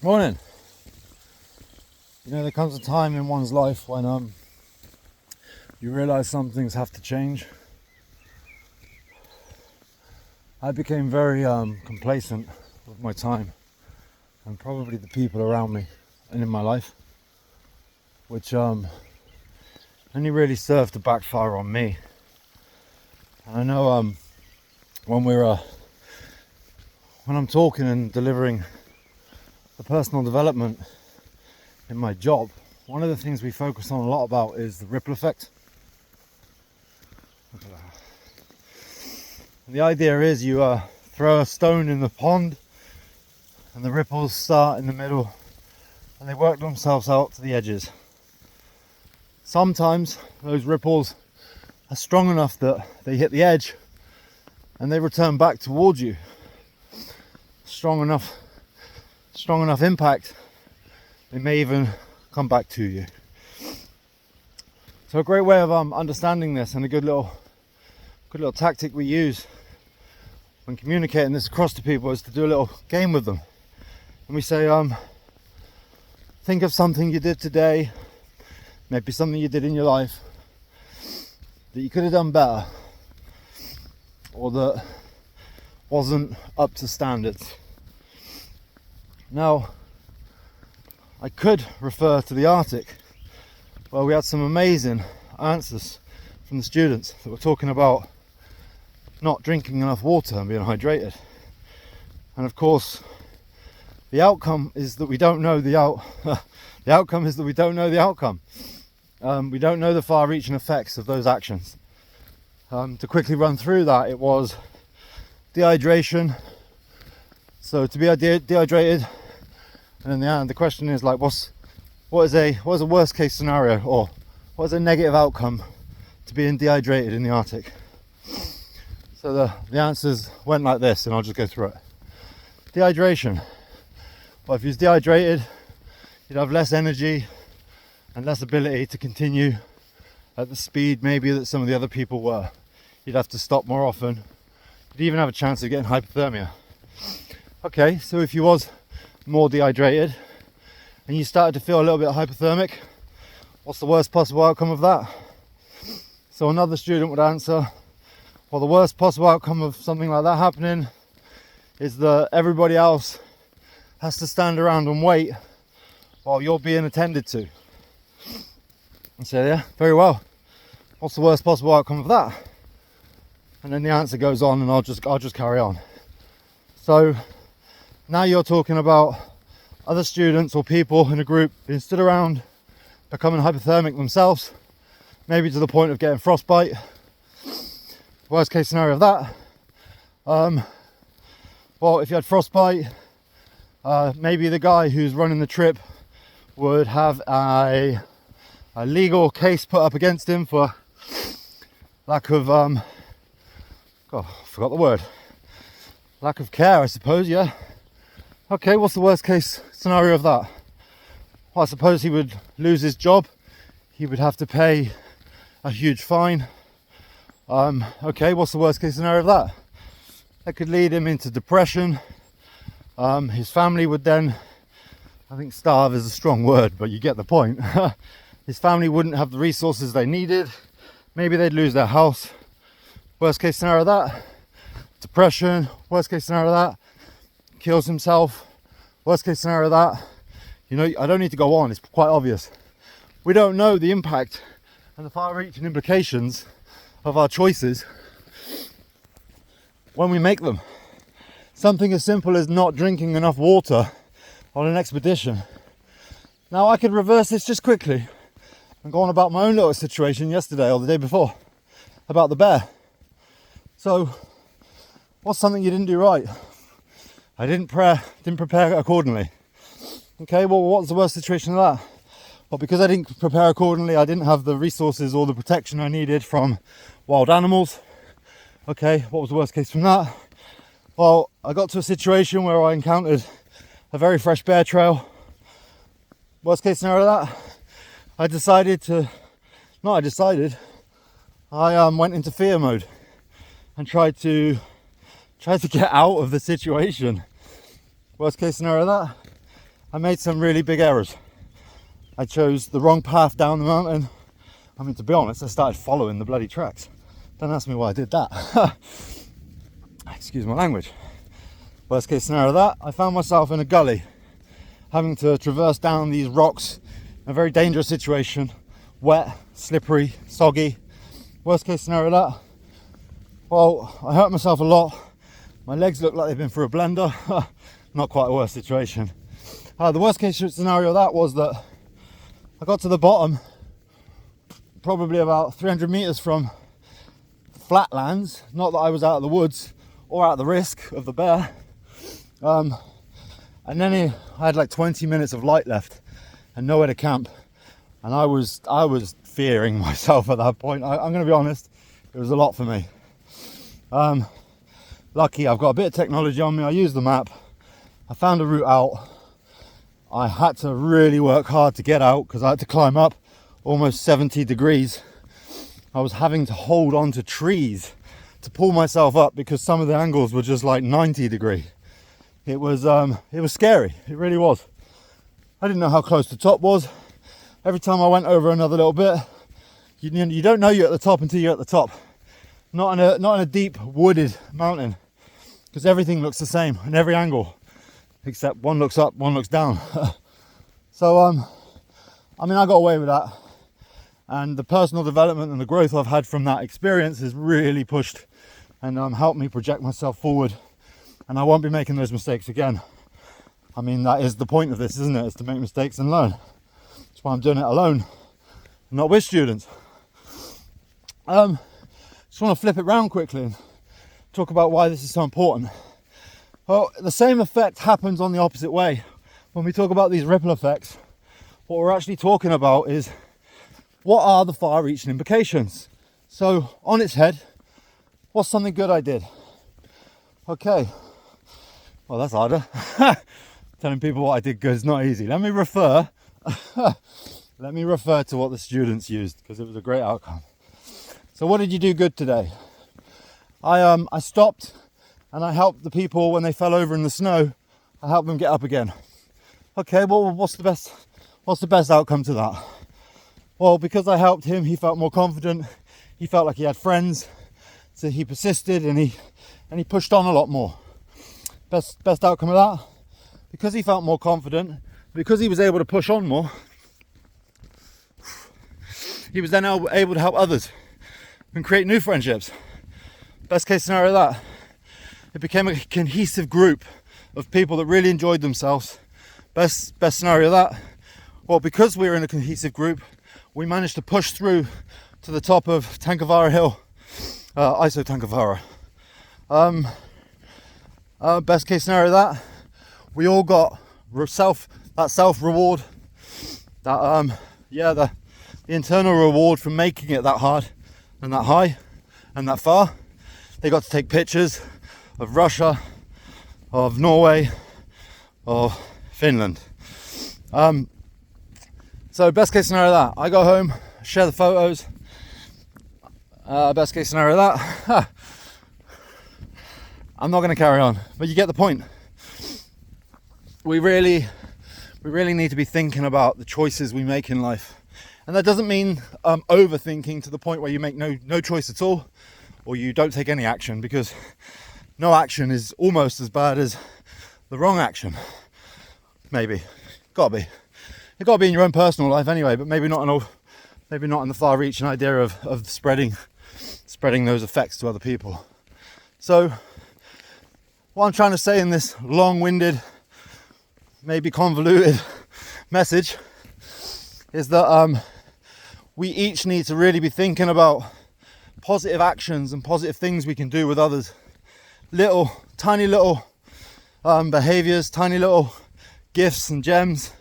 Morning. There comes a time in one's life when you realise some things have to change. I became very complacent with my time and probably the people around me and in my life, which only really served to backfire on me. And I know when I'm talking and delivering the personal development in my job, one of the things we focus on a lot about is the ripple effect. And the idea is you throw a stone in the pond and the ripples start in the middle and they work themselves out to the edges. Sometimes those ripples are strong enough that they hit the edge and they return back towards you. Strong enough impact, they may even come back to you. So a great way of understanding this, and a good little tactic we use when communicating this across to people, is to do a little game with them. And we say, think of something you did today, maybe something you did in your life that you could have done better, or that wasn't up to standards. Now, I could refer to the Arctic, where we had some amazing answers from the students that were talking about not drinking enough water and being hydrated. And of course, the outcome is that we don't know the outcome is that we don't know the outcome. We don't know the far-reaching effects of those actions. To quickly run through that, it was dehydration. So to be dehydrated, and then the question is like, what is a worst case scenario, or what is a negative outcome to being dehydrated in the Arctic? So the answers went like this, and I'll just go through it. Dehydration. Well, if you're dehydrated, you'd have less energy and less ability to continue at the speed maybe that some of the other people were. You'd have to stop more often. You'd even have a chance of getting hypothermia. Okay, so if you was more dehydrated and you started to feel a little bit hypothermic, what's the worst possible outcome of that? So another student would answer, well, the worst possible outcome of something like that happening is that everybody else has to stand around and wait while you're being attended to. And say, yeah, very well, what's the worst possible outcome of that? And then the answer goes on, and I'll just carry on. So now you're talking about other students or people in a group being stood around, becoming hypothermic themselves, maybe to the point of getting frostbite. Worst case scenario of that. Well, if you had frostbite, maybe the guy who's running the trip would have a legal case put up against him for lack of, I forgot the word. Lack of care, I suppose, yeah. Okay, what's the worst case scenario of that? Well, I suppose he would lose his job. He would have to pay a huge fine. Okay, what's the worst case scenario of that? That could lead him into depression. His family would then, I think starve is a strong word, but you get the point. His family wouldn't have the resources they needed. Maybe they'd lose their house. Worst case scenario of that, depression. Worst case scenario of that, kills himself. Worst case scenario of that, I don't need to go on, it's quite obvious. We don't know the impact and the far-reaching implications of our choices when we make them. Something as simple as not drinking enough water on an expedition. Now I could reverse this just quickly and go on about my own little situation yesterday or the day before about the bear. So what's something you didn't do right? I didn't prepare accordingly. Okay, well, what's the worst situation of that? Well, because I didn't prepare accordingly, I didn't have the resources or the protection I needed from wild animals. Okay, what was the worst case from that? Well, I got to a situation where I encountered a very fresh bear trail. Worst case scenario of that, I went into fear mode and tried to get out of the situation. Worst case scenario of that, I made some really big errors. I chose the wrong path down the mountain. I mean, to be honest, I started following the bloody tracks. Don't ask me why I did that. Excuse my language. Worst case scenario of that, I found myself in a gully, having to traverse down these rocks in a very dangerous situation, wet, slippery, soggy. Worst case scenario of that, well, I hurt myself a lot. My legs look like they've been through a blender. Not quite a worse situation. The worst case scenario of that was that I got to the bottom, probably about 300 meters from flatlands. Not that I was out of the woods or out of the risk of the bear. And then I had like 20 minutes of light left and nowhere to camp. And I was fearing myself at that point. I'm going to be honest, it was a lot for me. Lucky I've got a bit of technology on me. I used the map. I found a route out. I had to really work hard to get out because I had to climb up almost 70 degrees. I was having to hold on to trees to pull myself up because some of the angles were just like 90 degree. It was scary. It really was. I didn't know how close the top was. Every time I went over another little bit, you don't know you're at the top until you're at the top. Not in a deep wooded mountain, because everything looks the same in every angle, except one looks up, one looks down. So I mean, I got away with that, and the personal development and the growth I've had from that experience has really pushed and helped me project myself forward, and I won't be making those mistakes again. I mean, that is the point of this, isn't it? It's to make mistakes and learn. That's why I'm doing it alone, not with students. Just want to flip it round quickly and talk about why this is so important. Well, the same effect happens on the opposite way. When we talk about these ripple effects, what we're actually talking about is what are the far-reaching implications. So on its head, what's something good I did? Okay, well, that's harder. Telling people what I did good is not easy. Let me refer to what the students used, because it was a great outcome. So what did you do good today? I stopped and I helped the people when they fell over in the snow. I helped them get up again. Okay, well, what's the best outcome to that? Well, because I helped him, he felt more confident. He felt like he had friends, so he persisted and he pushed on a lot more. Best outcome of that, because he felt more confident, because he was able to push on more, he was then able to help others and create new friendships. Best case scenario of that, it became a cohesive group of people that really enjoyed themselves. Best scenario of that, well, because we were in a cohesive group, we managed to push through to the top of Tankavara Hill, ISO Tankavara. Best case scenario of that, we all got self reward, the internal reward from making it that hard and that high and that far. They got to take pictures of Russia, of Norway, of Finland. So best case scenario of that, I go home, share the photos. Best case scenario of that, I'm not going to carry on, but you get the point. We really need to be thinking about the choices we make in life. And that doesn't mean overthinking to the point where you make no choice at all, or you don't take any action, because no action is almost as bad as the wrong action. Maybe. Gotta be. It gotta be in your own personal life anyway, but maybe not in the far-reaching idea of spreading those effects to other people. So what I'm trying to say in this long-winded, maybe convoluted message is that we each need to really be thinking about positive actions and positive things we can do with others. Tiny little behaviors, tiny little gifts and gems,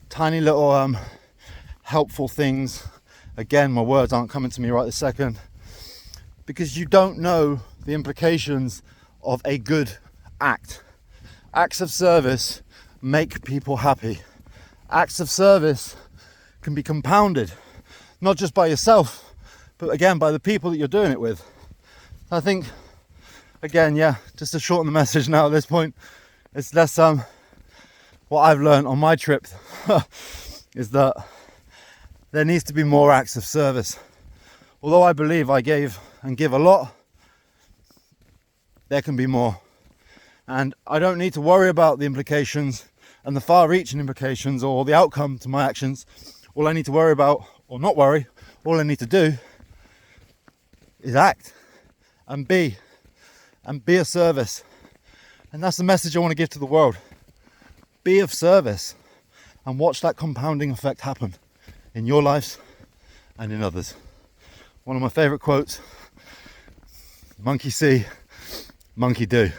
tiny little helpful things. Again, my words aren't coming to me right this second, because you don't know the implications of a good act. Acts of service make people happy. Acts of service can be compounded, not just by yourself, but again by the people that you're doing it with. I think, again, just to shorten the message now at this point, it's let's what I've learned on my trip is that there needs to be more acts of service. Although I believe I gave and give a lot, there can be more. And I don't need to worry about the implications and the far-reaching implications or the outcome to my actions. All I need to worry about, or not worry, all I need to do is act and be of service. And that's the message I want to give to the world. Be of service and watch that compounding effect happen in your lives and in others. One of my favorite quotes, monkey see, monkey do.